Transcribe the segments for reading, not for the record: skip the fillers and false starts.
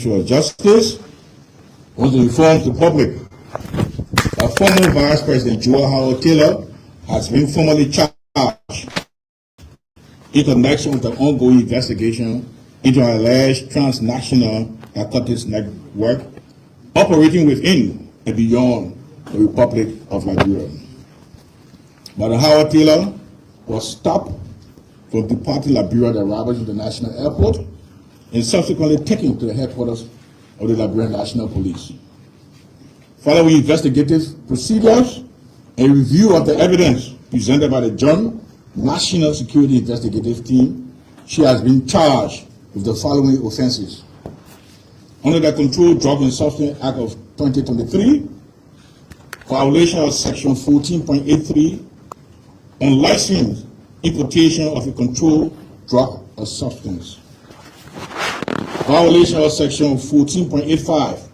of Justice wants to inform the public that former Vice President Joel Howard Taylor has been formally charged in connection with the ongoing investigation into an alleged transnational narcotics network operating within and beyond the Republic of Liberia. But Howard Taylor was stopped from departing Liberia at Roberts International Airport and subsequently taken to the headquarters of the Liberian National Police. Following investigative procedures and review of the evidence presented by the Joint National Security Investigative Team, she has been charged with the following offenses. Under the Controlled Drug and Substance Act of 2023, violation of Section 14.83, unlicensed importation of a controlled drug or substance. Violation of Section 14.85,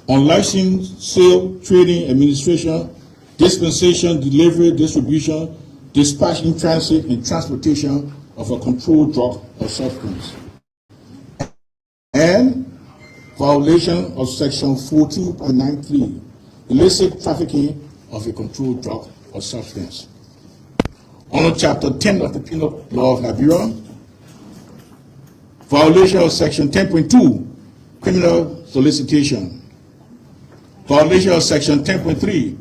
unlicensed sale, trading, administration, dispensation, delivery, distribution, dispatch in transit, and transportation of a controlled drug or substance. And violation of Section 14.93, illicit trafficking of a controlled drug or substance. Under Chapter 10 of the Penal Law of Liberia, violation of Section 10.2, criminal solicitation. Violation of Section 10.3,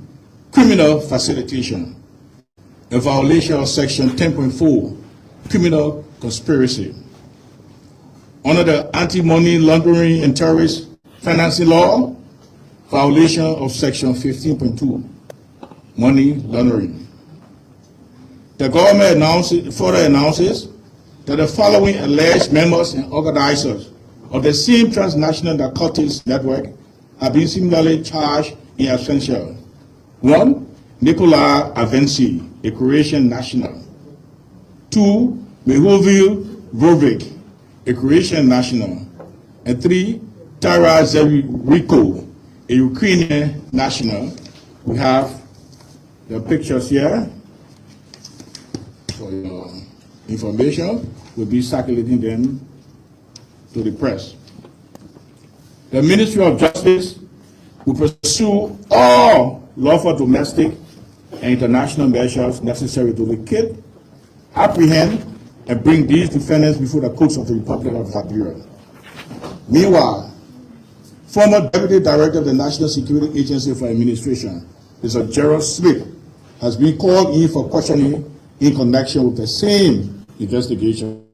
criminal facilitation. A violation of Section 10.4, criminal conspiracy. Under the Anti-Money Laundering and Terrorist Financing Law, violation of Section 15.2, money laundering. The government further announces that the following alleged members and organizers of the same transnational narcotics network have been similarly charged in absentia. 1. Nicola Avensi, a Croatian national. 2. Mehovil Brovik, a Croatian national. And 3. Tara Zeriko, a Ukrainian national. We have the pictures here for your information. We'll be circulating them to the press. The Ministry of Justice will pursue all lawful domestic and international measures necessary to locate, apprehend, and bring these defendants before the courts of the Republic of Liberia. Meanwhile, former Deputy Director of the National Security Agency for Administration, Mr. Gerald Smith, has been called in for questioning in connection with the same investigation.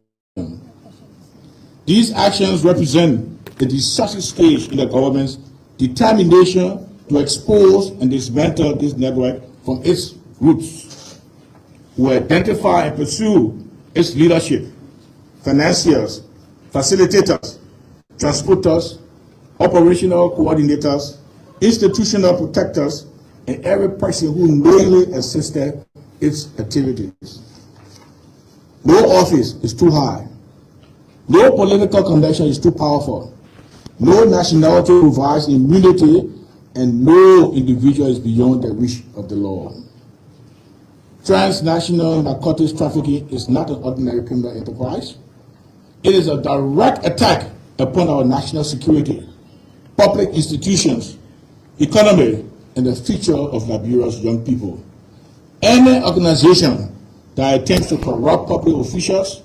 These actions represent a decisive stage in the government's determination to expose and dismantle this network from its roots. We identify and pursue its leadership, financiers, facilitators, transporters, operational coordinators, institutional protectors, and every person who knowingly assisted its activities. No office is too high. No political connection is too powerful. No nationality provides immunity, and no individual is beyond the reach of the law. Transnational narcotics trafficking is not an ordinary criminal enterprise. It is a direct attack upon our national security, public institutions, economy, and the future of Liberia's young people. Any organization that attempts to corrupt public officials,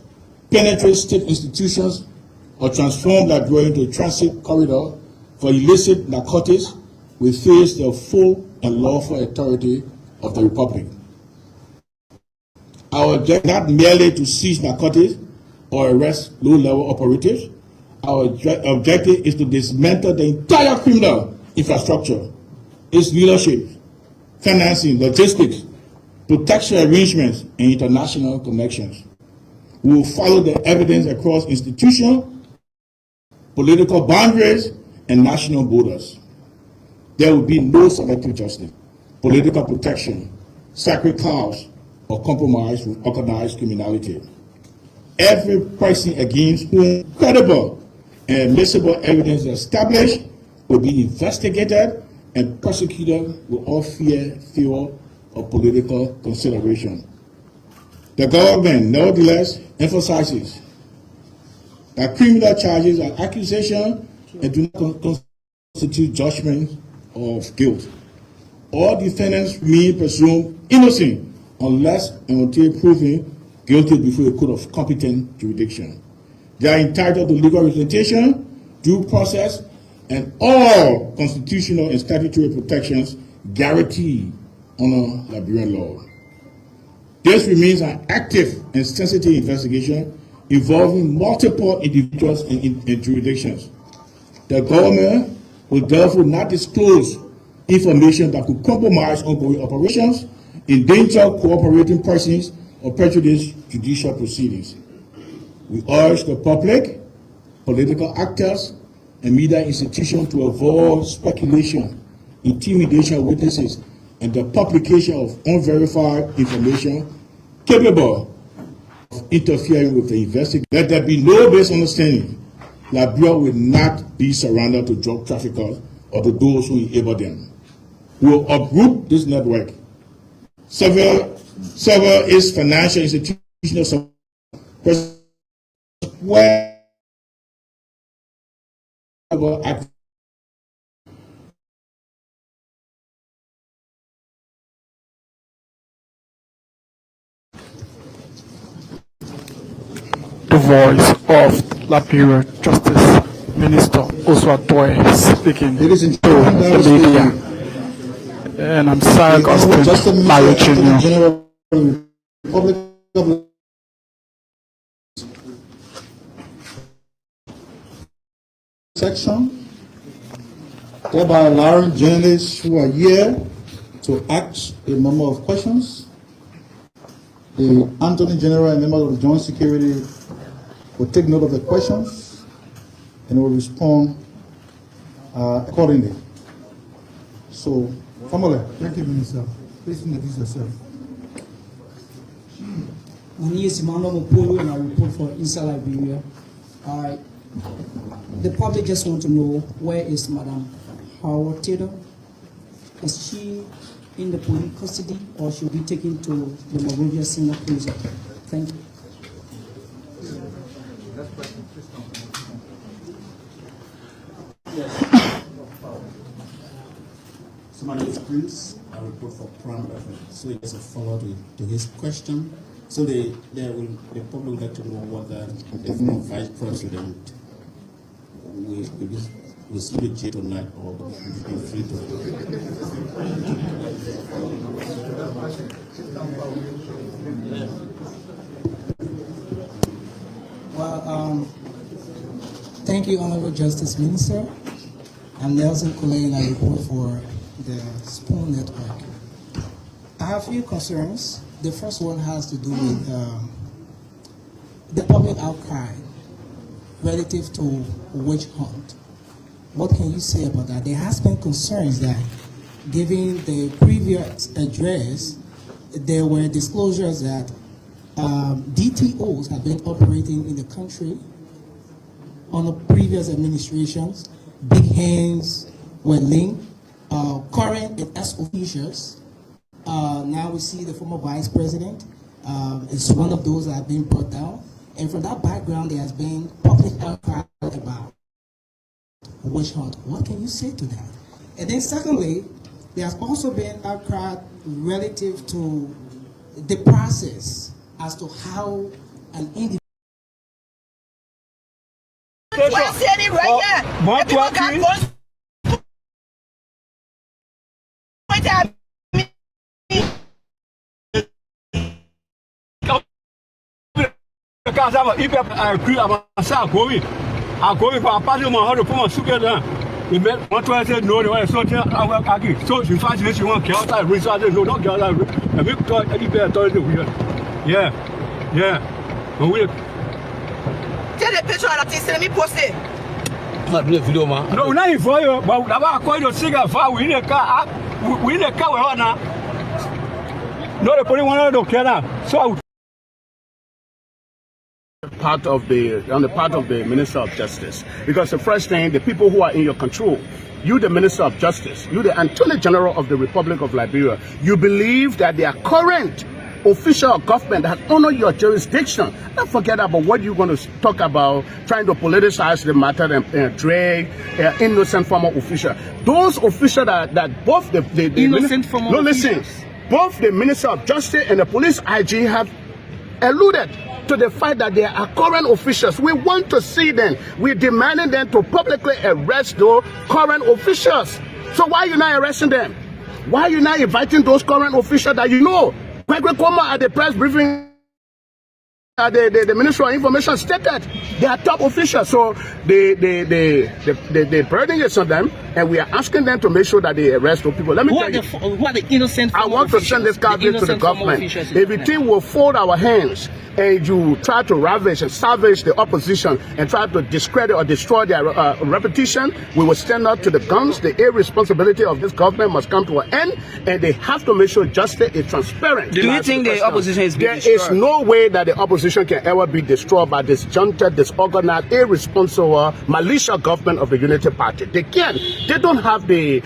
penetrate state institutions, or transform Liberia into a transit corridor for illicit narcotics will face the full and lawful authority of the Republic. Our objective is not merely to seize narcotics or arrest low-level operatives. Our objective is to dismantle the entire criminal infrastructure, its leadership, financing, logistics, protection arrangements, and international connections. We will follow the evidence across institutions, political boundaries, and national borders. There will be no selective justice, political protection, sacred cows, or compromise with organized criminality. Every person against whom credible and admissible evidence is established will be investigated and prosecuted with all fear of political consideration. The government, nevertheless, emphasizes that criminal charges and accusations and do not constitute judgment of guilt. All defendants remain presumed innocent unless and until proven guilty before a court of competent jurisdiction. They are entitled to legal representation, due process, and all constitutional and statutory protections guaranteed under Liberian law. This remains an active and sensitive investigation involving multiple individuals and jurisdictions. The government will therefore not disclose information that could compromise ongoing operations, endanger cooperating persons, or prejudice judicial proceedings. We urge the public, political actors, and media institutions to avoid speculation, intimidation of witnesses, and the publication of unverified information capable of interfering with the investigation. Let there be no misunderstanding. Liberia will not be surrendered to drug traffickers or to those who enable them. We will uproot this network. Several its financial institutional support where the voice of Liberia Justice Minister Oswald speaking to the media. And I'm Sir Augustine Mayo Jr. Republic of section, thereby allowing journalists who are here to ask a number of questions. The Attorney General and members of the Joint Security will take note of the questions and will respond accordingly. So, Kamala. Thank you, Minister. Please introduce yourself. My name is Emmanuel Mopolo and I report for Inside Liberia. The public just want to know, where is Madam Howard Taylor? Is she in the police custody or should be taken to the Monrovia Senior Prison? Thank you. So my name is Prince. I report for Prime FM. So it's a follow to his question. So the public would like to know whether the former Vice President will sleep in jail tonight or will be free to. Well, thank you, Honorable Justice Minister. I'm Nelson Kule and I report for the Spoon Network. I have a few concerns. The first one has to do with the public outcry relative to witch hunt. What can you say about that? There has been concerns that, given the previous address, there were disclosures that DTOs have been operating in the country on the previous administrations. Big hands were linked. Current and ex-officials. Now we see the former vice president is one of those that have been brought down. And from that background, there has been public outcry about witch hunt. What can you say to that? And then secondly, there has also been outcry relative to the process as to how an individual. No, not for you, but I'm going to sing a fire. We need a car. We need a car. No, the police want to care now. So on the part of the Minister of Justice, because the first thing, the people who are in your control, you the Minister of Justice, you the Attorney General of the Republic of Liberia, you believe that their current official of government that honor your jurisdiction. Don't forget about what you're going to talk about, trying to politicize the matter and drag innocent former official. Those officials that both the innocent former officials. Listen, both the Minister of Justice and the police IG have alluded to the fact that they are current officials. We want to see them. We're demanding them to publicly arrest those current officials. So why are you not arresting them? Why are you not inviting those current officials that you know? Gregory Kwama at the press briefing, the Minister of Information stated they are top officials. So the burden is on them, and we are asking them to make sure that they arrest those people. Let me tell you, who are the innocent? I want to send this caveat to the government. If the team will fold our hands and you try to ravage and salvage the opposition and try to discredit or destroy their reputation, we will stand up to the guns. The irresponsibility of this government must come to an end, and they have to make sure justice is transparent. Do you think the opposition is being destroyed? There is no way that the opposition can ever be destroyed by this disjointed, disorganized, irresponsible, malicious government of the Unity Party. They can't. They don't have the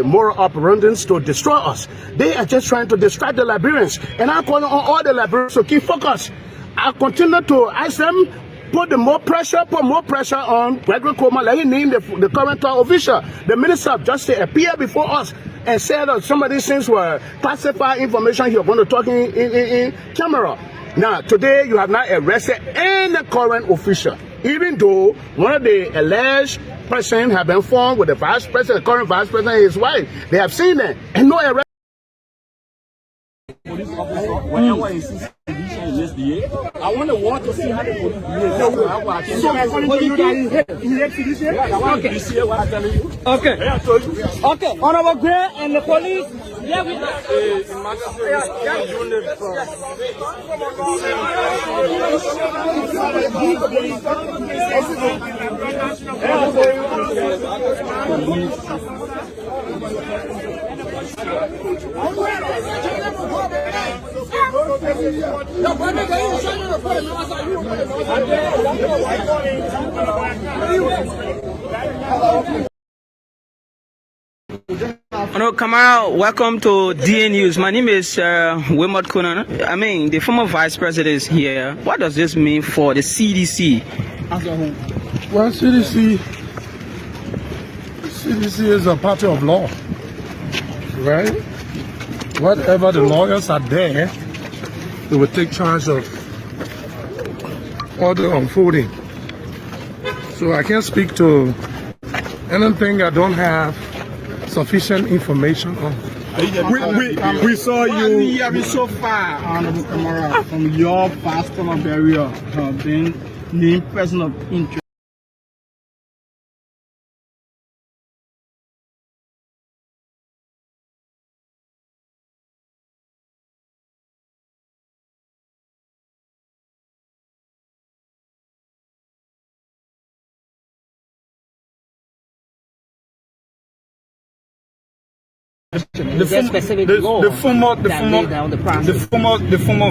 moral operandums to destroy us. They are just trying to distract the Liberians. And I'm calling on all the Liberians to keep focus. I continue to ask them, put more pressure on Gregory Kwama. Let him name the current official. The Minister of Justice appeared before us and said that some of these things were classified information. He was going to talk in camera. Now, today you have not arrested any current official, even though one of the alleged persons have been formed with the vice president, the current vice president, and his wife. They have seen them, and no arrest. Police officer, whenever he sees condition in this DA, I want to want to see how the police behave. So according to you, that he hates this year? Okay. This year, what I'm telling you? Okay. Okay. Honorable Gray and the police. Yeah, we Hello, Kamara, welcome to DA News. My name is Wilmot Kunan. I mean, the former vice president is here. What does this mean for the CDC as a whole? Well, CDC is a party of law, right? Whatever the lawyers are there, they will take charge of all the unfolding. So I can't speak to anything I don't have sufficient information on. We saw you so far, Honorable Kamara, from your past former burial, being named person of interest. The former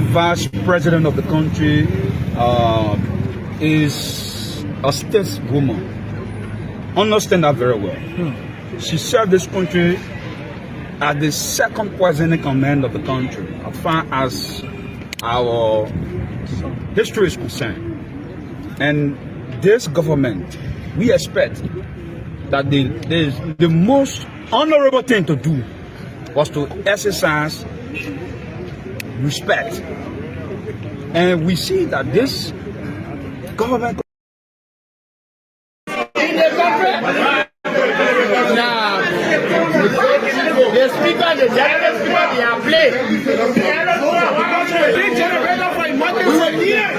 vice president of the country is a stateswoman. Understand that very well. She served this country as the second president in command of the country, as far as our history is concerned. And this government, we expect that the most honorable thing to do was to exercise respect. And we see that this government The speaker, the general speaker, they are playing. We were here.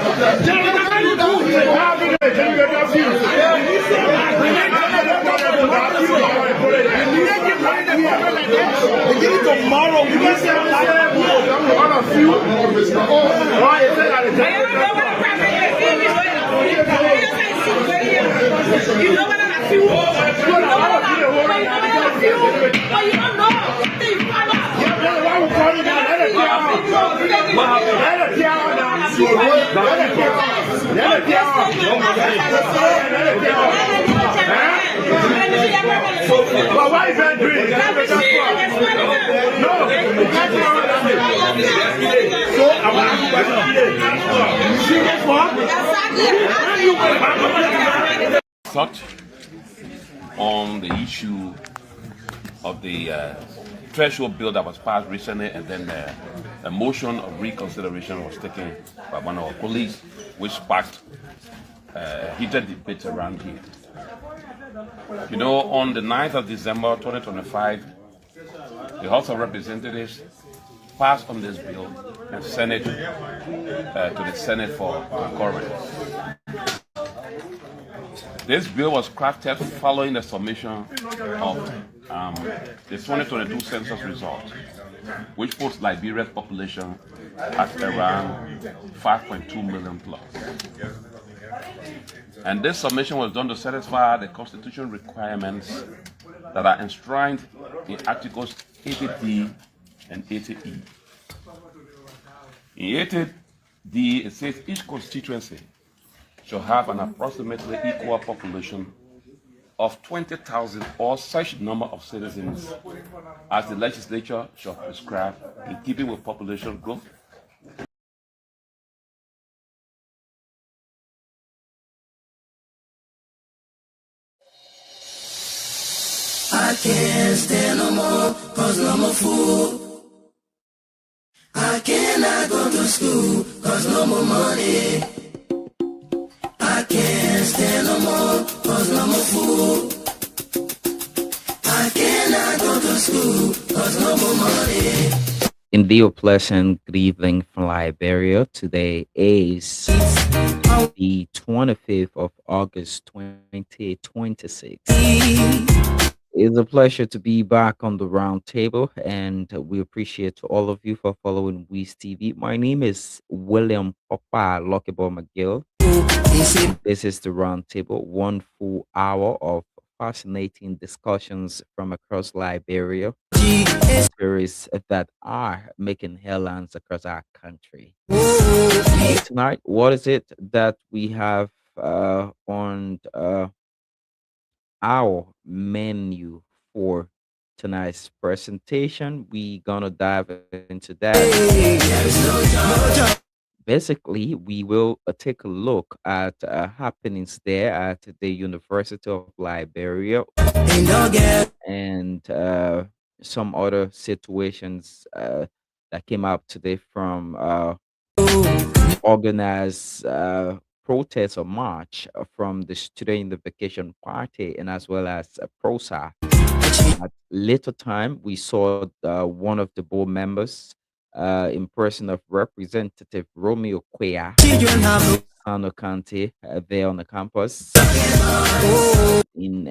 We give it tomorrow. We can say you know what I feel? But why is that doing? No. Thought on the issue of the threshold bill that was passed recently, and then a motion of reconsideration was taken by one of our colleagues, which sparked heated debate around here. You know, on the 9th of December 2025, the House of Representatives passed on this bill and sent it to the Senate for concurrence. This bill was crafted following the submission of the 2022 census results, which puts Liberia's population at around 5.2 million plus. And this submission was done to satisfy the constitutional requirements that are enshrined in Articles 80D and 80E. In 80D, it says each constituency shall have an approximately equal population of 20,000 or such number of citizens as the legislature shall prescribe in keeping with population growth. I can't stand no more, cause no more food. I cannot go to school, cause no more money. I can't stand no more, cause no more food. I cannot go to school, cause no more money. Indeed, a pleasant good evening from Liberia. Today is the 25th of August 2026. It's a pleasure to be back on the round table, and we appreciate all of you for following Wizz TV. My name is William Papa Lockable McGill. This is the round table, 1 full hour of fascinating discussions from across Liberia, stories that are making headlines across our country. Tonight, what is it that we have on our menu for tonight's presentation? We gonna dive into that. Basically, we will take a look at happenings there at the University of Liberia and some other situations that came up today from organized protest or march from the Student Unification Party and as well as PROSA. At later time, we saw one of the board members in person of Representative Romeo Quea, Sano County, there on the campus in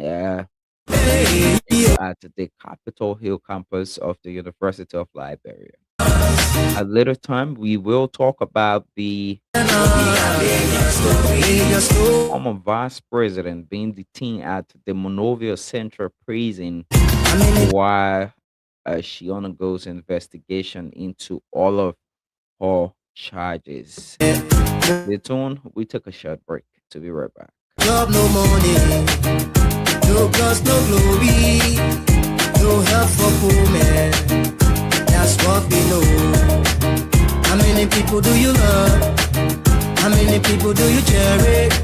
at the Capitol Hill campus of the University of Liberia. At later time, we will talk about the former vice president being detained at the Monrovia Central Prison while she undergoes investigation into all of her charges. Stay tuned. We took a short break. To be right back. Job, no money, no cause, no glory, no help for poor men. That's what we know. How many people do you love? How many people do you cherish?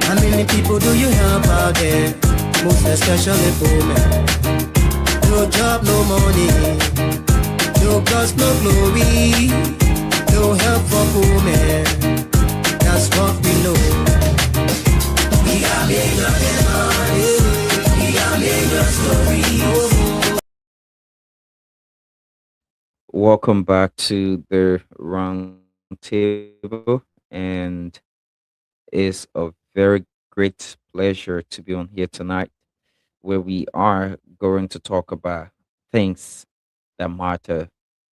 How many people do you help out there? Most especially poor men. No job, no money, no cause, no glory, no help for poor men. That's what we know. We are bigger than money. We are bigger stories. Welcome back to the round table, and it's a very great pleasure to be on here tonight, where we are going to talk about things that matter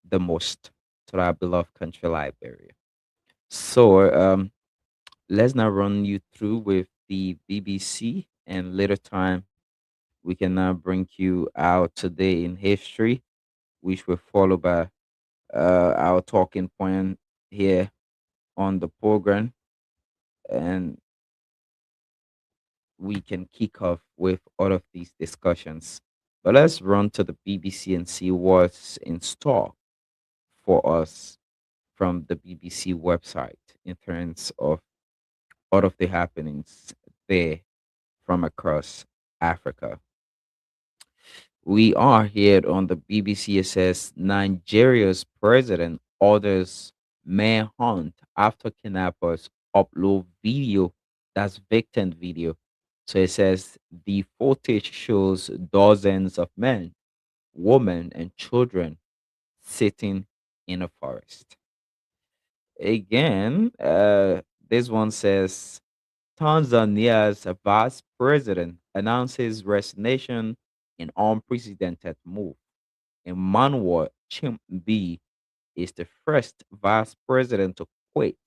the most to our beloved country, Liberia. So, let's now run you through with the BBC, and later time we can now bring you out today in history, which will follow by our talking point here on the program, and we can kick off with all of these discussions. But let's run to the BBC and see what's in store for us from the BBC website in terms of all of the happenings there from across Africa. We are here on the BBC. It says Nigeria's president orders manhunt after kidnappers upload video that's victim video. So it says the footage shows dozens of men, women, and children sitting in a forest. Again, this one says Tanzania's vice president announces resignation in unprecedented move. Emmanuel Chimbi is the first vice president to quit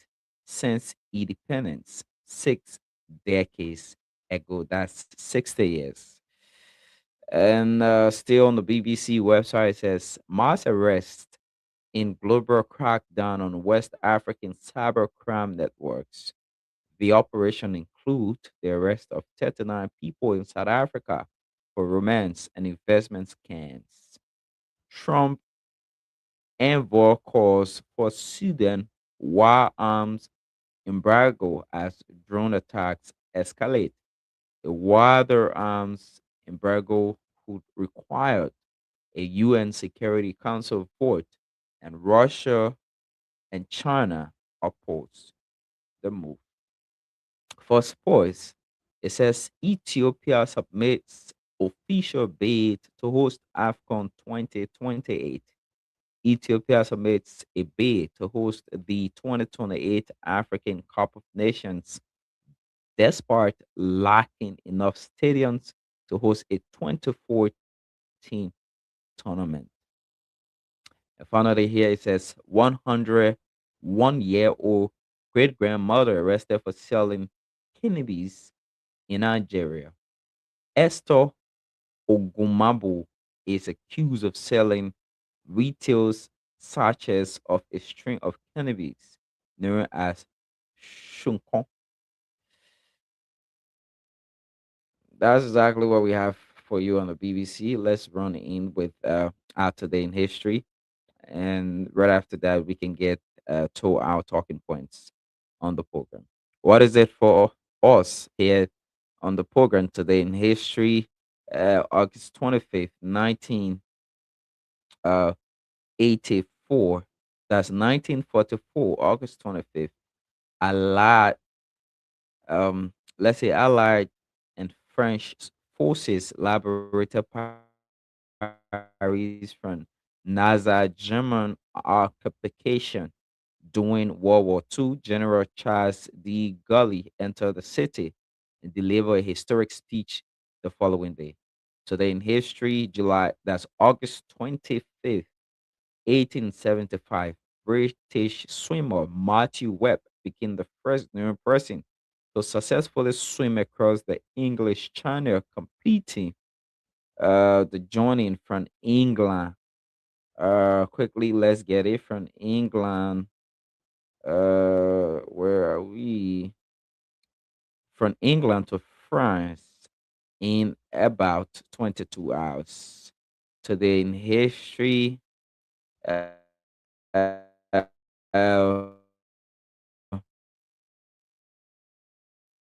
since independence 6 decades ago. That's 60 years. And still on the BBC website, it says mass arrest in global crackdown on West African cybercrime networks. The operation include the arrest of 39 people in South Africa for romance and investment scams. Trump envoy calls for Sudan while arms embargo as drone attacks escalate. A wider arms embargo would require a UN Security Council vote, and Russia and China oppose the move. For sports, it says Ethiopia submits official bid to host AFCON 2028. Ethiopia submits a bid to host the 2028 African Cup of Nations despite lacking enough stadiums to host a 2014 tournament. And finally, here it says 101-year-old great grandmother arrested for selling cannabis in Nigeria. Esther Ogumabu is accused of selling retail sachets of a strain of cannabis known as shunkon. That's exactly what we have for you on the BBC. Let's run in with our today in history, and right after that, we can get to our talking points on the program. What is it for us here on the program today in history? August 25th, 1984. That's 1944, August 25th. Allied, let's say Allied and French forces liberated Paris from Nazi German occupation. During World War II, General Charles de Gaulle entered the city and delivered a historic speech the following day. Today in history, July, that's August 25th, 1875, British swimmer Matthew Webb became the first known person to successfully swim across the English Channel, completing the journey from England. Quickly, let's get it from England. Where are we? From England to France in about 22 hours. Today in history, uh, uh,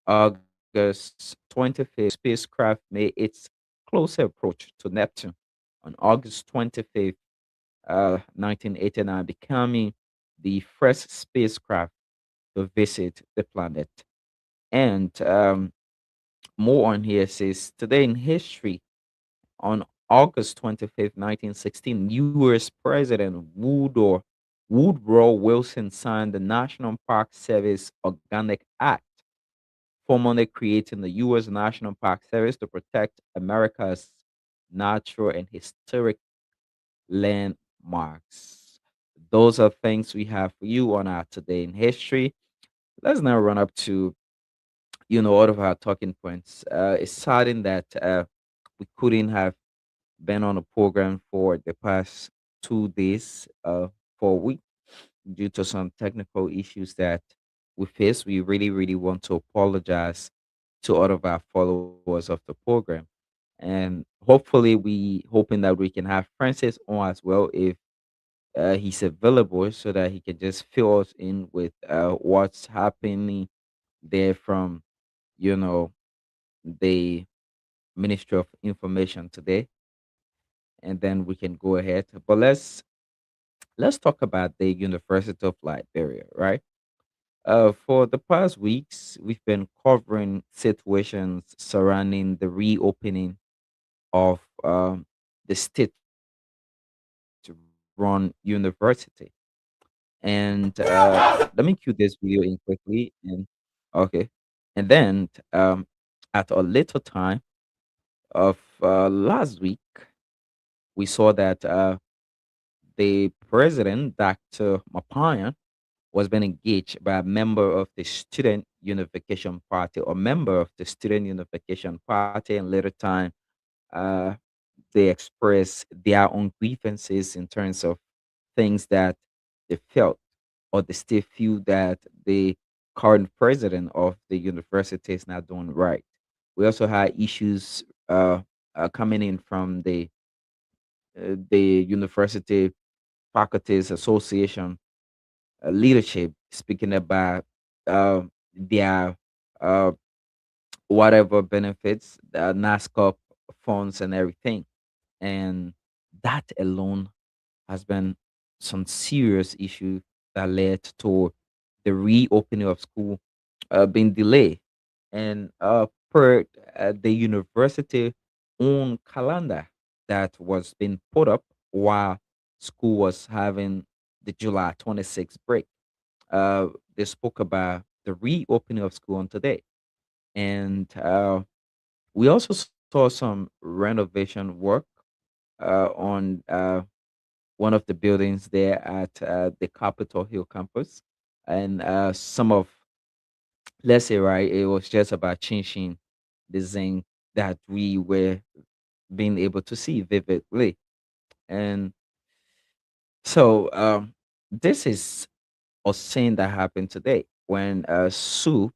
August 25th, spacecraft made its closer approach to Neptune on August 25th, 1989, becoming the first spacecraft to visit the planet. And more on here says today in history, on August 25th, 1916, U.S. President Woodrow Wilson signed the National Park Service Organic Act, formally creating the U.S. National Park Service to protect America's natural and historic landmarks. Those are things we have for you on our Today in History. Let's now run up to all of our talking points. It's saddening that we couldn't have been on a program for the past 2 days, for a week, due to some technical issues that we face. We really, really want to apologize to all of our followers of the program, and hopefully, we hoping that we can have Francis on as well if he's available so that he can just fill us in with what's happening there from, you know, the Ministry of Information today, and then we can go ahead. But let's talk about the University of Liberia, right? For the past weeks, we've been covering situations surrounding the reopening of the state-run university. And let me cue this video in quickly. And okay, and then at a later time of last week, we saw that the president, Dr. Mapaya, was being engaged by a member of the Student Unification Party or member of the Student Unification Party, and later time uh, they express their own grievances in terms of things that they felt or they still feel that the current president of the university is not doing right. We also had issues coming in from the University Faculties Association leadership, speaking about their uh, whatever benefits, NASCOP funds and everything. And that alone has been some serious issue that led to the reopening of school being delayed. And per the university own calendar that was being put up while school was having the July 26th break, uh, they spoke about the reopening of school on today. And we also saw some renovation work on one of the buildings there at the Capitol Hill campus. And some of, let's say, right, it was just about changing the zinc that we were being able to see vividly. And so this is a scene that happened today when SOUP,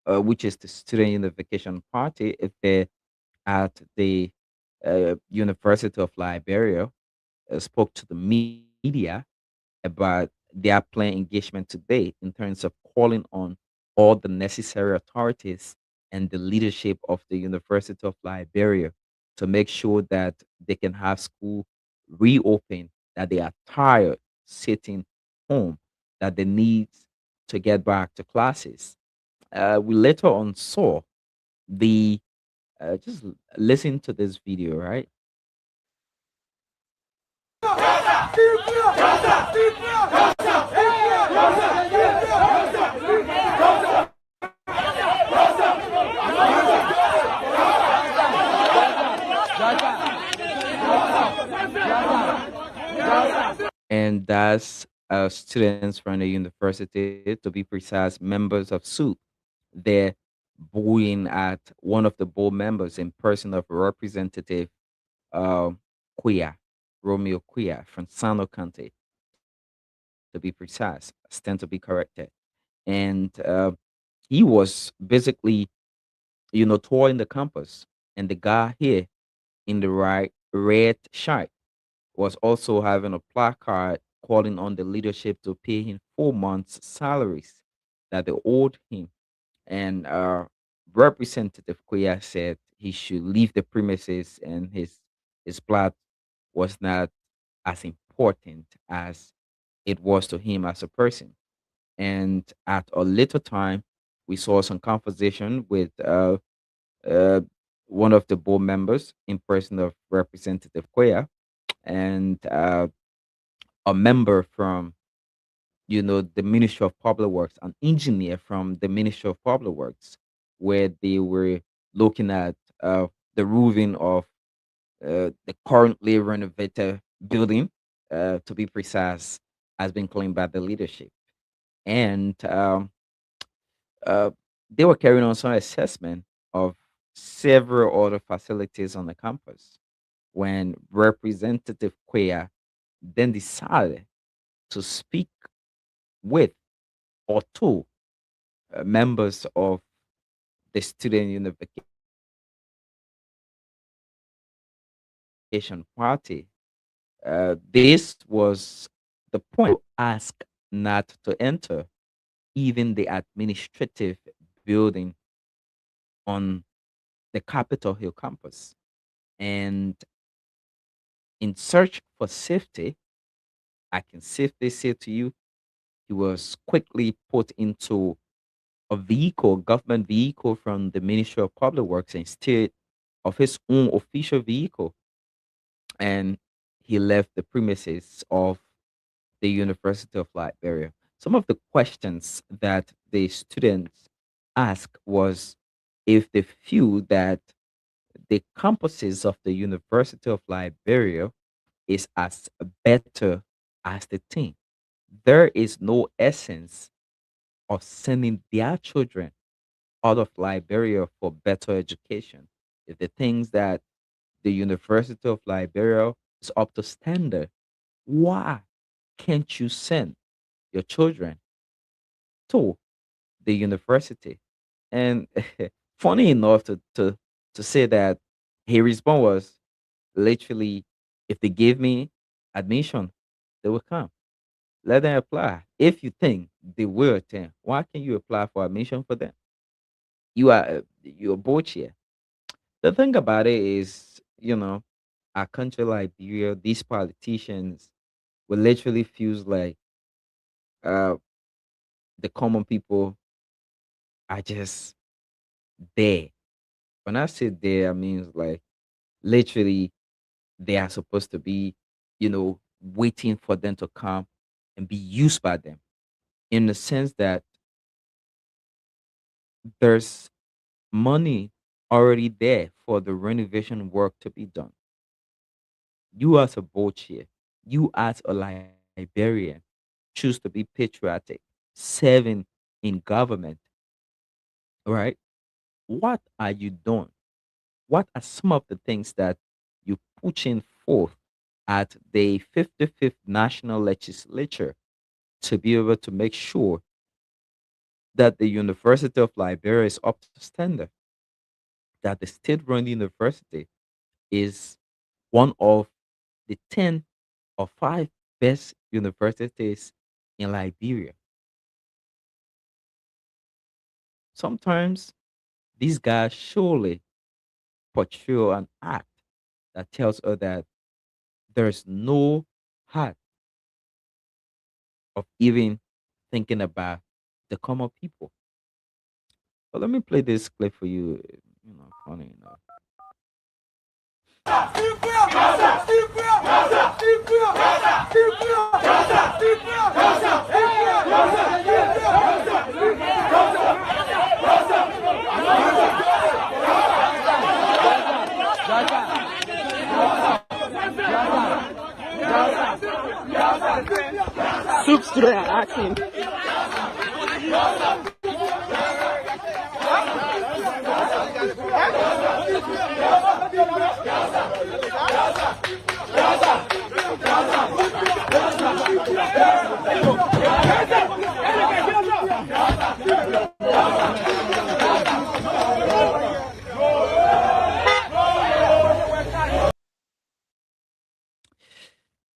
which is the Student Unification Party, is there at the University of Liberia, spoke to the media about their planned engagement today in terms of calling on all the necessary authorities and the leadership of the University of Liberia to make sure that they can have school reopen, that they are tired sitting home, that they need to get back to classes. We later on saw the just listen to this video, right? And that's students from the university, to be precise, members of SUP. They're booing at one of the board members in person of Representative uh, Quia, Romeo Quia from Sano County, to be precise, stand to be corrected. And he was basically, touring the campus. And the guy here in the right red shirt was also having a placard calling on the leadership to pay him 4 months' salaries that they owed him. And Representative Koya said he should leave the premises, and his plot was not as important as it was to him as a person. And at a later time, we saw some conversation with uh, one of the board members in person of Representative Koya, and a member from the Ministry of Public Works, an engineer from the Ministry of Public Works, where they were looking at the roofing of the currently renovated building, to be precise, has been claimed by the leadership. And uh, they were carrying on some assessment of several other facilities on the campus when Representative Quia then decided to speak with or to members of the Student Unification Party. This was the point asked not to enter even the administrative building on the Capitol Hill campus. And in search for safety, I can safely say to you, he was quickly put into a vehicle, government vehicle from the Ministry of Public Works instead of his own official vehicle. And he left the premises of the University of Liberia. Some of the questions that the students asked was if they feel that the campuses of the University of Liberia is as better as the thing. There is no essence of sending their children out of Liberia for better education. If the things that the University of Liberia is up to standard, why can't you send your children to the university? And funny enough to say that his response was literally, if they give me admission, they will come. Let them apply. If you think they will attend, why can't you apply for admission for them? You're both here. The thing about it is, our country Liberia, these politicians will literally feels like uh the common people are just there. When I say there, I mean like literally they are supposed to be, waiting for them to come and be used by them. In the sense that there's money already there for the renovation work to be done. You as a board chair, you as a Liberian, choose to be patriotic, serving in government, right? What are you doing? What are some of the things that you pushing forth at the 55th National Legislature to be able to make sure that the University of Liberia is up to standard, that the state-run university is one of the 10 or 5 best universities in Liberia. Sometimes these guys surely portray an act that tells us that there's no heart of even thinking about the common people. But let me play this clip for you. Funny enough. Soups today are asking.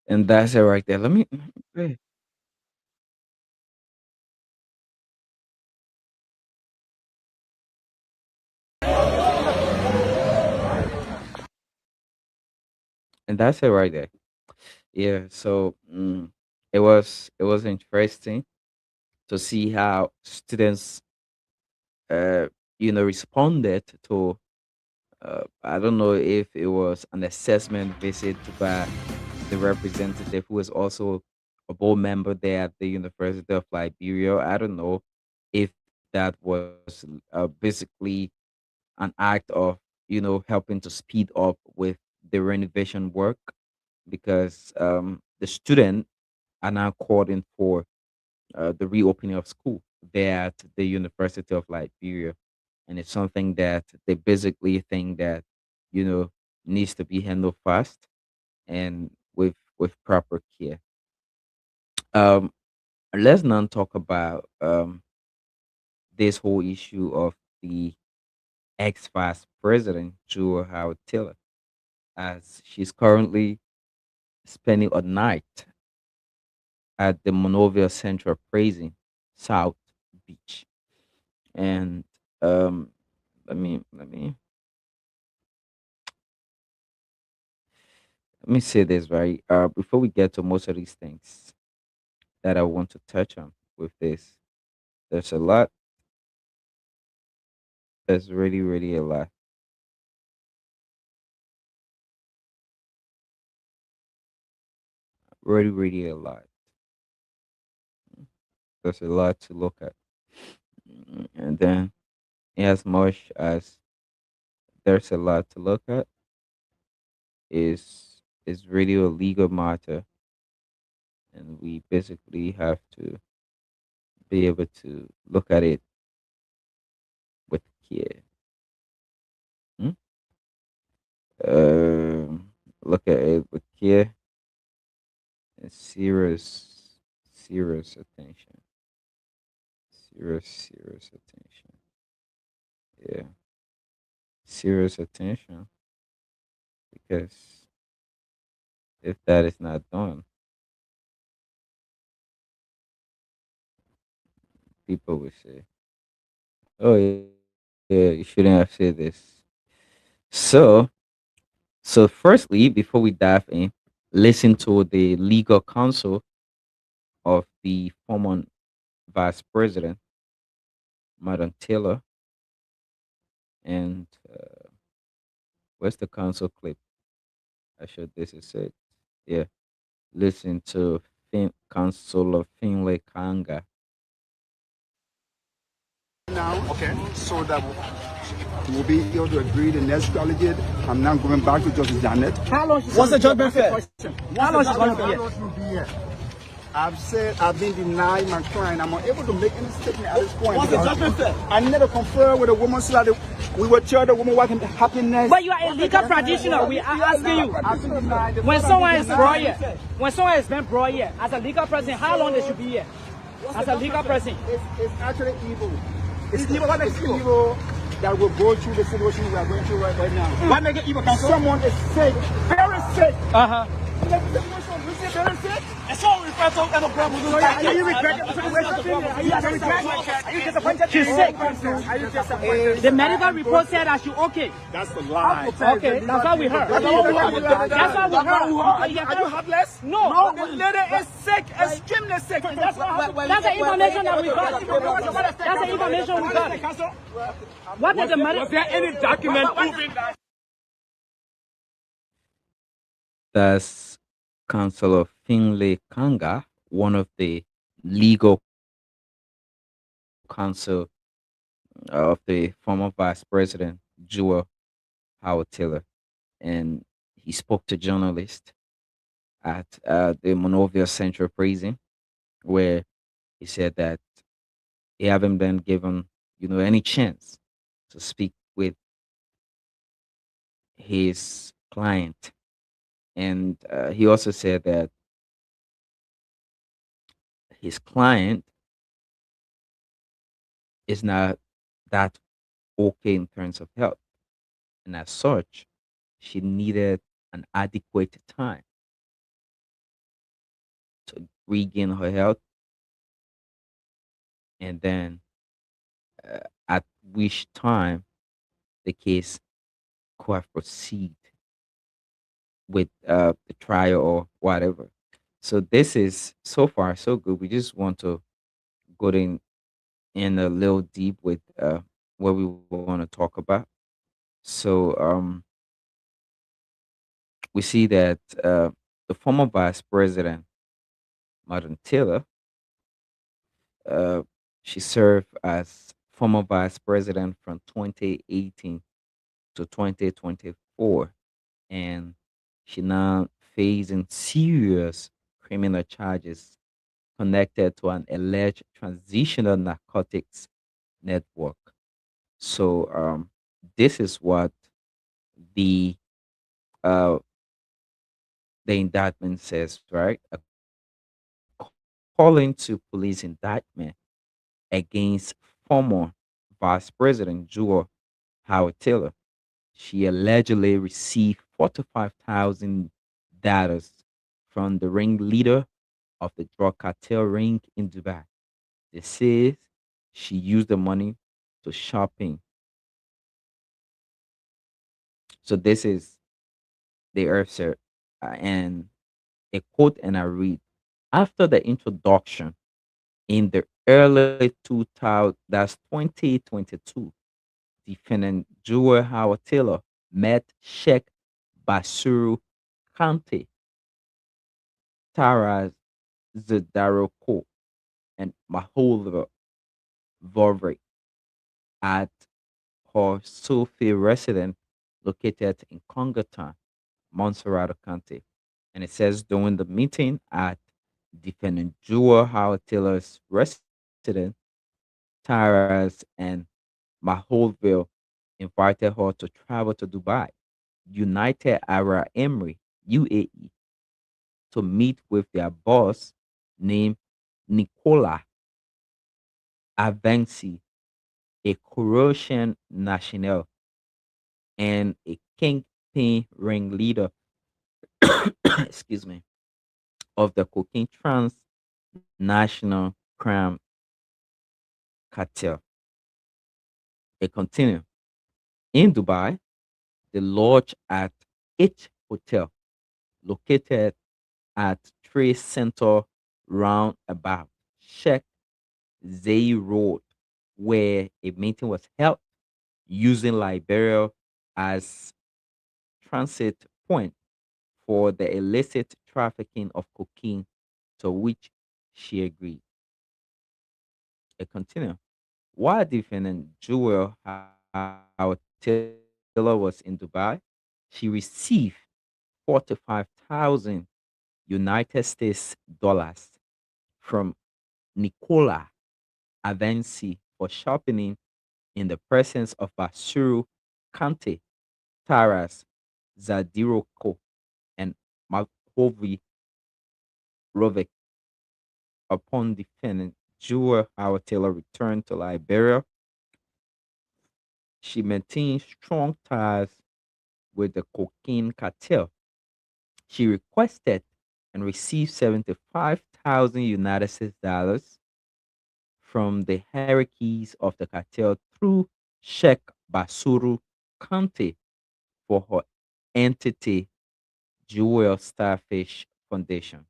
And that's it right there. Let me play. And that's it right there. Yeah. So it was interesting to see how students uh responded to I don't know if it was an assessment visit by the representative who is also a board member there at the University of Liberia. I don't know if that was basically an act of helping to speed up with the renovation work because the student are now calling for the reopening of school there at the University of Liberia, and it's something that they basically think that you know needs to be handled fast and with proper care. Um, let's now talk about this whole issue of the ex-vice president Joe Howard Taylor, as she's currently spending a night at the Monrovia Central Prison, South Beach. And um, let me say this right before we get to most of these things that I want to touch on with this. There's a lot. There's really, really a lot. Really, really a lot. There's a lot to look at. And then, as much as there's a lot to look at, is really a legal matter, and we basically have to be able to look at it with care. Hmm? Look at it with care and serious attention. Serious attention. Yeah, serious attention, because if that is not done, people will say, "Oh yeah, yeah, you shouldn't have said this." So, so firstly, before we dive in, listen to the legal counsel of the former vice president, Madam Taylor, and where's the counsel clip? I sure this is it. Yeah, listen to Councilor Finlay Kanga. Now, okay, so that we'll be able to agree the next delegate. I'm now going back to Justice Janet. How long? What's the judgment fair? How long is How long will be here? I've said I've been denied my client. I'm unable to make any statement at this point. What's the judgment fair? I never conferred with a woman so that we will tell the woman what can happiness. But you are a legal practitioner. We are asking you. When someone is brought here, when someone has been brought here as a legal person, how long they should be here? As a legal person. It's actually evil. It's evil. What makes evil? That will go through the situation we are going through right now. What make it evil, counsel? Someone is sick, very sick. Very sick. And so we refer to any problem. Are you regretting the situation? Are you regretting? Are you disappointed? She's sick. Are you disappointed? The medical report said that she's okay. That's the lie. Okay, that's what we heard. That's what we heard. Are you heartless? No. The lady is sick, extremely sick. That's the information that we got. That's the information we got. What did the medical? Was there any document proving that? That's Councilor Finlay Kanga, one of the legal counsel of the former vice president, Jewel Howard Taylor. And he spoke to journalists at the Monrovia Central Prison, where he said that he haven't been given, any chance to speak with his client. And he also said that his client is not that okay in terms of health. And as such, she needed an adequate time to regain her health. And then at which time the case could have proceed with the trial or whatever. So this is so far so good. We just want to go in a little deep with what we want to talk about. So we see that the former vice president, Madam Taylor, she served as former vice president from 2018 to 2024, and she now facing serious criminal charges connected to an alleged transitional narcotics network. So this is what the uh, the indictment says, right? According to police indictment against former Vice President Jewel Howard Taylor, she allegedly received $45,000 from the ringleader of the drug cartel ring in Dubai. They say she used the money to shopping. So this is the earth, sir. And a quote, and I read: after the introduction in the early 2000, that's 2022, defendant Jewel Howard Taylor met Sheikh Basuru Kante, Taraz Zadaroko, and Mahol Vorvik at her Sophie residence located in Congatan, Montserrat County. And it says during the meeting at defendant Jewel Howard Taylor's residence, Taraz and Maholville invited her to travel to Dubai, United Arab Emirates, UAE, to meet with their boss named Nicola Avensi, a Croatian national and a kingpin ringleader, excuse me, of the cocaine transnational crime cartel. It continued. In Dubai, they lodged at each hotel located at Trade Center roundabout, Sheikh Zayed Road, where a meeting was held using Liberia as transit point for the illicit trafficking of cocaine, to which she agreed. It continued. While defendant Jewel Howard Taylor was in Dubai, she received 45,000 United States dollars from Nicola Avensi for shopping in the presence of Basuru Kante, Taras Zadiroko, and Mahovi Rovek. Upon defendant Jewel Howard Taylor returned to Liberia, she maintained strong ties with the cocaine cartel. She requested and received 75,000 United States dollars from the hierarchies of the cartel through Sheikh Basuru Kante for her entity, Jewel Starfish Foundation.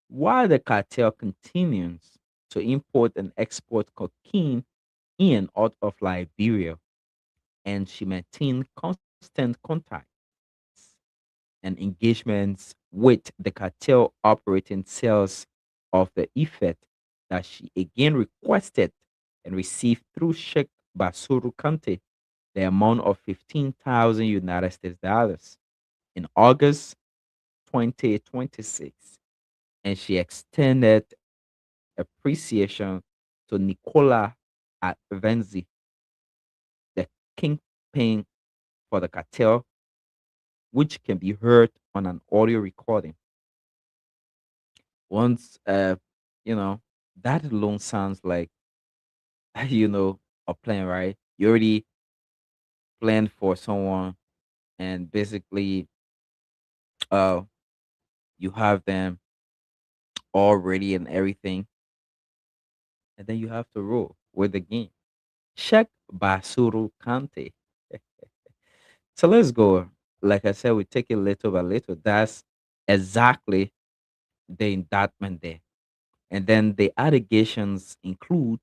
While the cartel continues to import and export cocaine in and out of Liberia, and she maintained constant contacts and engagements with the cartel operating cells of the effect that she again requested and received through Sheikh Basuru Kante the amount of 15,000 United States dollars in August 2026. And she extended appreciation to Nicola Avenzi, the kingpin for the cartel, which can be heard on an audio recording. Once, you know, that alone sounds like, you know, a plan, right? You already planned for someone, and basically, uh, you have them all ready and everything, and then you have to roll with the game. Check Basuru Kante. So let's go. Like I said, we take it little by little. That's exactly the indictment there. And then the allegations include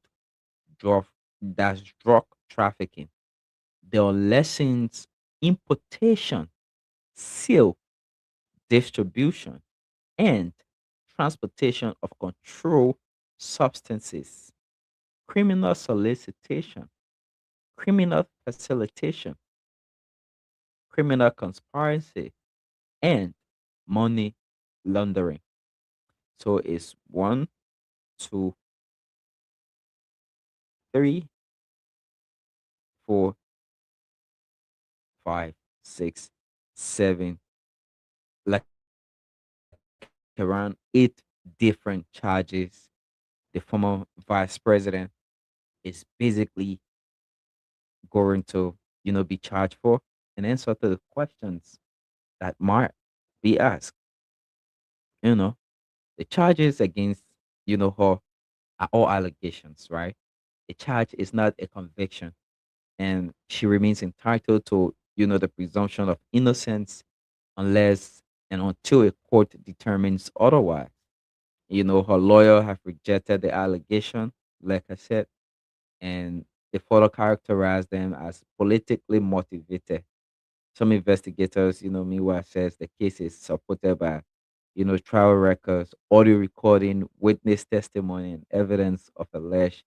drug, that's drug trafficking, the lessons importation, sale, distribution, and transportation of controlled substances, criminal solicitation, criminal facilitation, criminal conspiracy, and money laundering. So it's one, two, three, four, five, six, seven, like around eight different charges the former vice president is basically going to, be charged for, and answer to the questions that might be asked. You know, The charges against, her are all allegations, right? A charge is not a conviction, and she remains entitled to, the presumption of innocence unless and until a court determines otherwise. Her lawyer have rejected the allegation, like I said, and they further characterize them as politically motivated. Some investigators, meanwhile says the case is supported by, trial records, audio recording, witness testimony, and evidence of alleged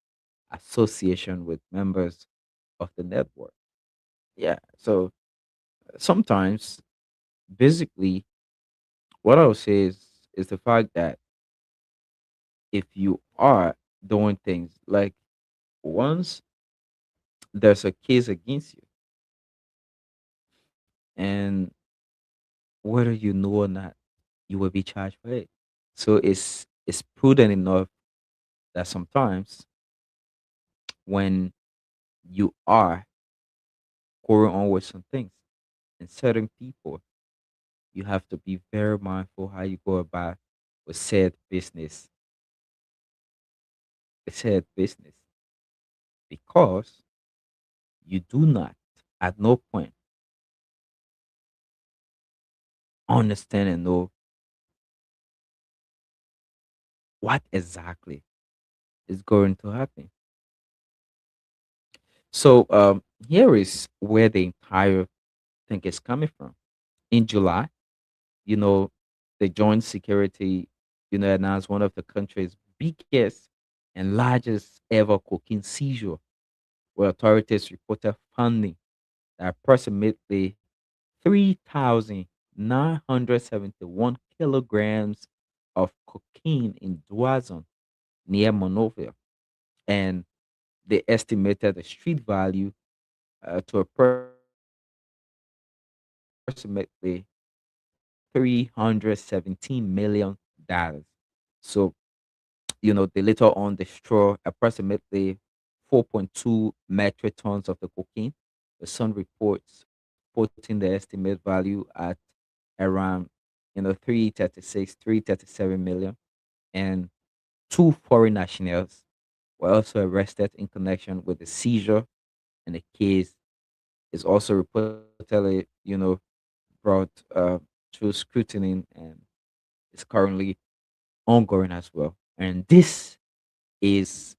association with members of the network. Yeah. So sometimes, basically, what I would say is the fact that if you are doing things like once there's a case against you, and whether you know or not, you will be charged for it. So it's prudent enough that sometimes when you are going on with some things and certain people, you have to be very mindful how you go about with said business, because you do not at no point understand and know what exactly is going to happen. So here is where the entire thing is coming from. In July, you know, the joint security, announced one of the country's biggest and largest ever cocaine seizure, where authorities reported finding that approximately 3,971 kilograms of cocaine in Duazon near Monrovia. And they estimated the street value to approximately $317 million. So, they later on destroy approximately 4.2 metric tons of the cocaine. The Sun reports putting the estimate value at around 336, 337 million. And two foreign nationals were also arrested in connection with the seizure, and the case is also reportedly, brought through scrutiny and is currently ongoing as well. And this is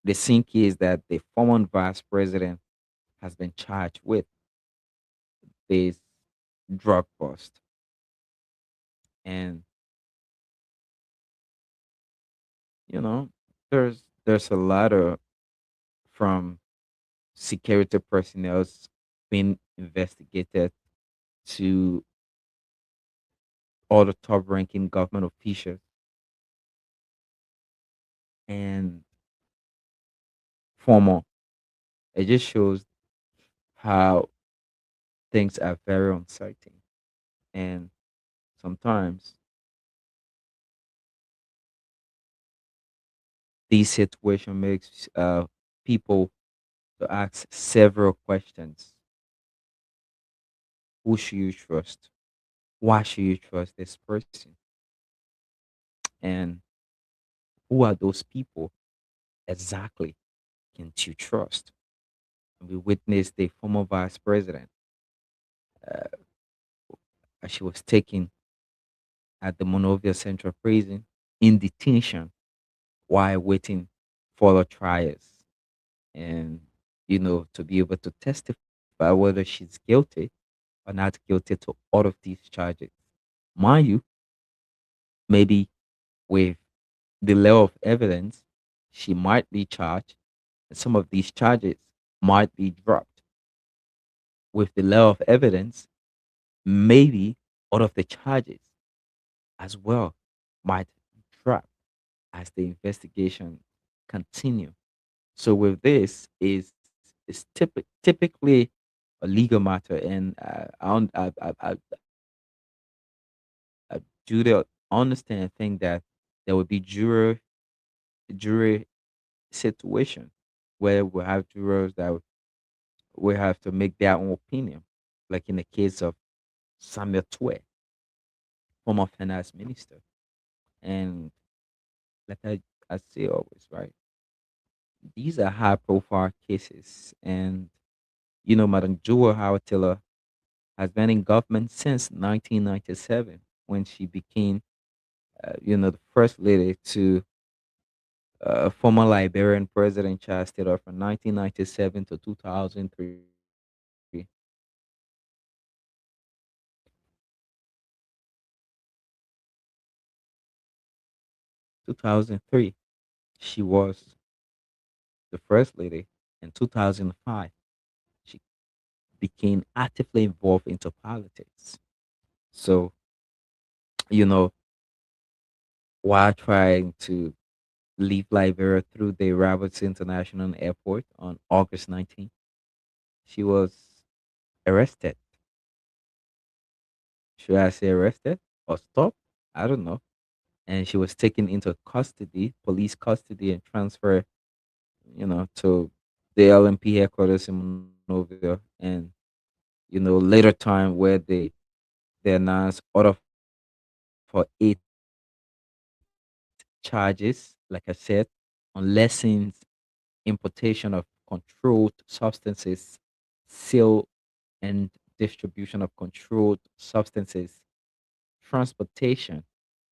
the same case that the former vice president has been charged with, this drug bust. And you know, there's a lot of from security personnel being investigated to all the top ranking government officials, and former. It just shows how things are very uncertain. And sometimes this situation makes people to ask several questions. Who should you trust? Why should you trust this person? And who are those people exactly can't you trust? We witnessed the former vice president as she was taken at the Monrovia Central Prison in detention while waiting for the trials, and to be able to testify whether she's guilty or not guilty to all of these charges. Mind you, maybe with the level of evidence, she might be charged, and some of these charges might be dropped. With the level of evidence, maybe all of the charges as well might drop as the investigation continue. So with this is typically a legal matter, and I do the understand and think that there will be jury situation where we have jurors that will have to make their own opinion, like in the case of Samuel Twe, former finance minister. And like I say always, right? These are high profile cases. And, Madam Jewel Howard Taylor has been in government since 1997 when she became, the first lady to former Liberian President Charles Taylor from 1997 to 2003. 2003, she was the first lady. In 2005, she became actively involved into politics. So, you know, while trying to leave Liberia through the Roberts International Airport on August 19th, she was arrested. Should I say arrested or stopped? I don't know. And she was taken into custody, police custody, and transferred, to the LMP headquarters in Monrovia. And, later time where they announced order for 8 charges, like I said, on lessons, importation of controlled substances, sale and distribution of controlled substances, transportation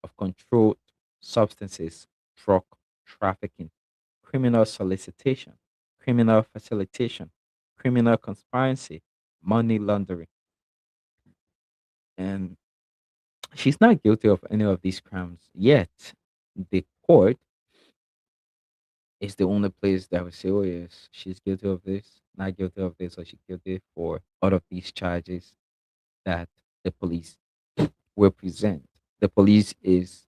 of controlled substances, drug trafficking, criminal solicitation, criminal facilitation, criminal conspiracy, money laundering. And she's not guilty of any of these crimes yet. The court is the only place that will say, oh, yes, she's guilty of this, not guilty of this, or she's guilty for all of these charges that the police will present. The police is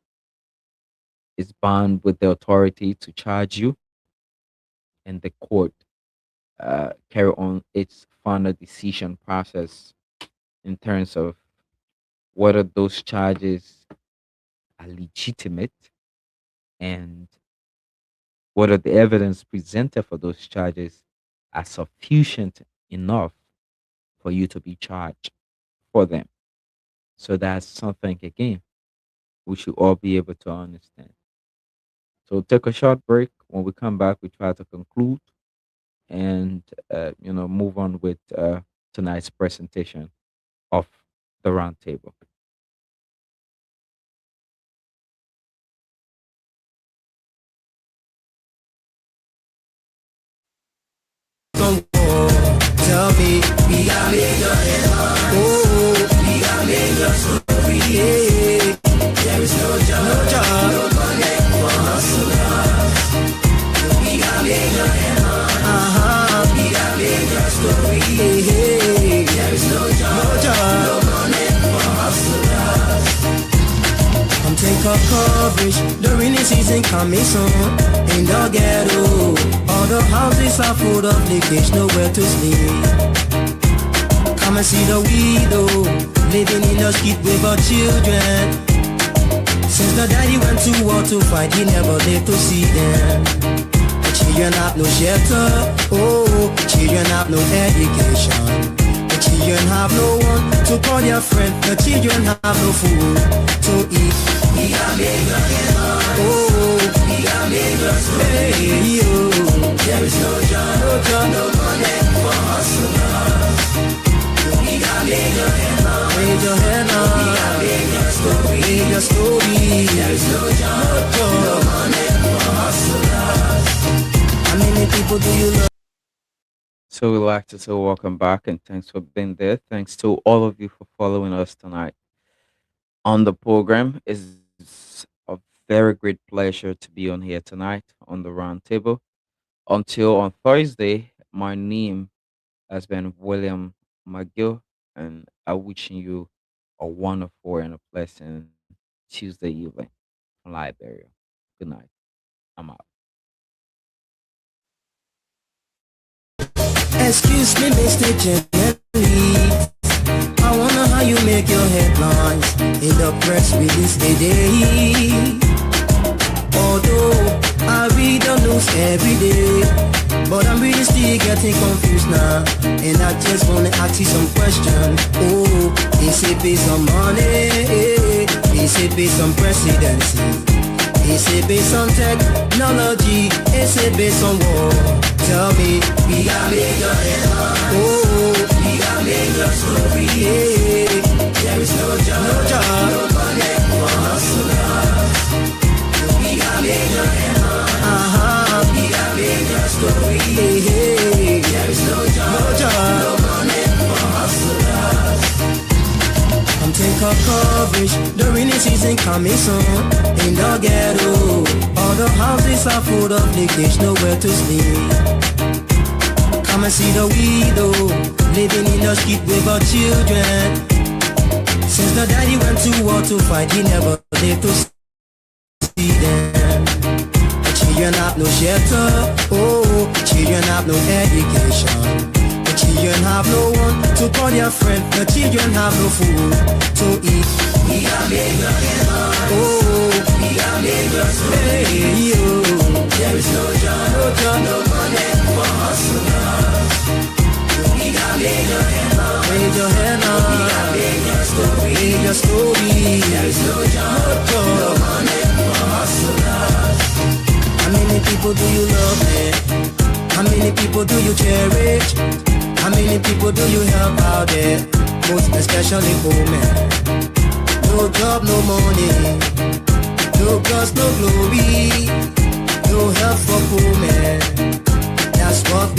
bound with the authority to charge you, and the court carry on its final decision process in terms of whether those charges are legitimate and whether the evidence presented for those charges are sufficient enough for you to be charged for them. So that's something again we should all be able to understand. So take a short break. When we come back, we try to conclude and move on with tonight's presentation of the roundtable. Tell me, we got major headlines. Oh, we got major stories. There is no job, no money for hustlers. We got major headlines. We got major stories. There is no job, no money for hustlers. Come take up coverage, the rainy season coming soon. In the ghetto, all the houses are full of leakage, nowhere to sleep. Come and see the widow, living in the street with her children. Since the daddy went to war to fight, he never lived to see them. The children have no shelter, oh, children have no education. The children have no one to call their friend. The children have no food to eat. We got major headlines. Oh, we got major stories. Hey, there is no job, no money for hustlers. We got major headlines. Major headlines. We got major stories. Major stories. There is no job, no money for hustlers. How many people do you love? So we'd like to say welcome back and thanks for being there. Thanks to all of you for following us tonight on the program. It's a very great pleasure to be on here tonight on the roundtable. Until on Thursday, my name has been William McGill, and I'm wishing you a wonderful and a pleasant Tuesday evening from Liberia. Good night. I'm out. Excuse me, Mr. Journalist. I wonder how you make your headlines in the press release today. Although I read the news every day, but I'm really still getting confused now. And I just wanna ask you some questions. Oh, they say pay some money, they Is it based on presidency? Is it based on technology? Is it based on war? Tell me, we got major headlines. Oh, we got major story. Yeah. There is no job, no money for hustlers. We got major headlines. We got major story. Yeah. There is no job, no money for hustlers. Come take a coverage, the rainy season coming soon. In the ghetto, all the houses are full of leakage, nowhere to sleep. Come and see the widow, living in the street with her children. Since the daddy went to war to fight, he never lived to see them. The children have no shelter, oh, children have no education. The children have no one to call their friend. The children have no food to eat. We got major headlines. Oh, we got major stories. Hey, there is no job, no money for hustlers. We got major headlines. Major headlines. We got major stories. Major stories. There is no job, no money for hustlers. How many people do you love, man? How many people do you cherish? How many people do you help out there? Most especially women. No job, no money. No girls, no glory. No help for poor men. That's what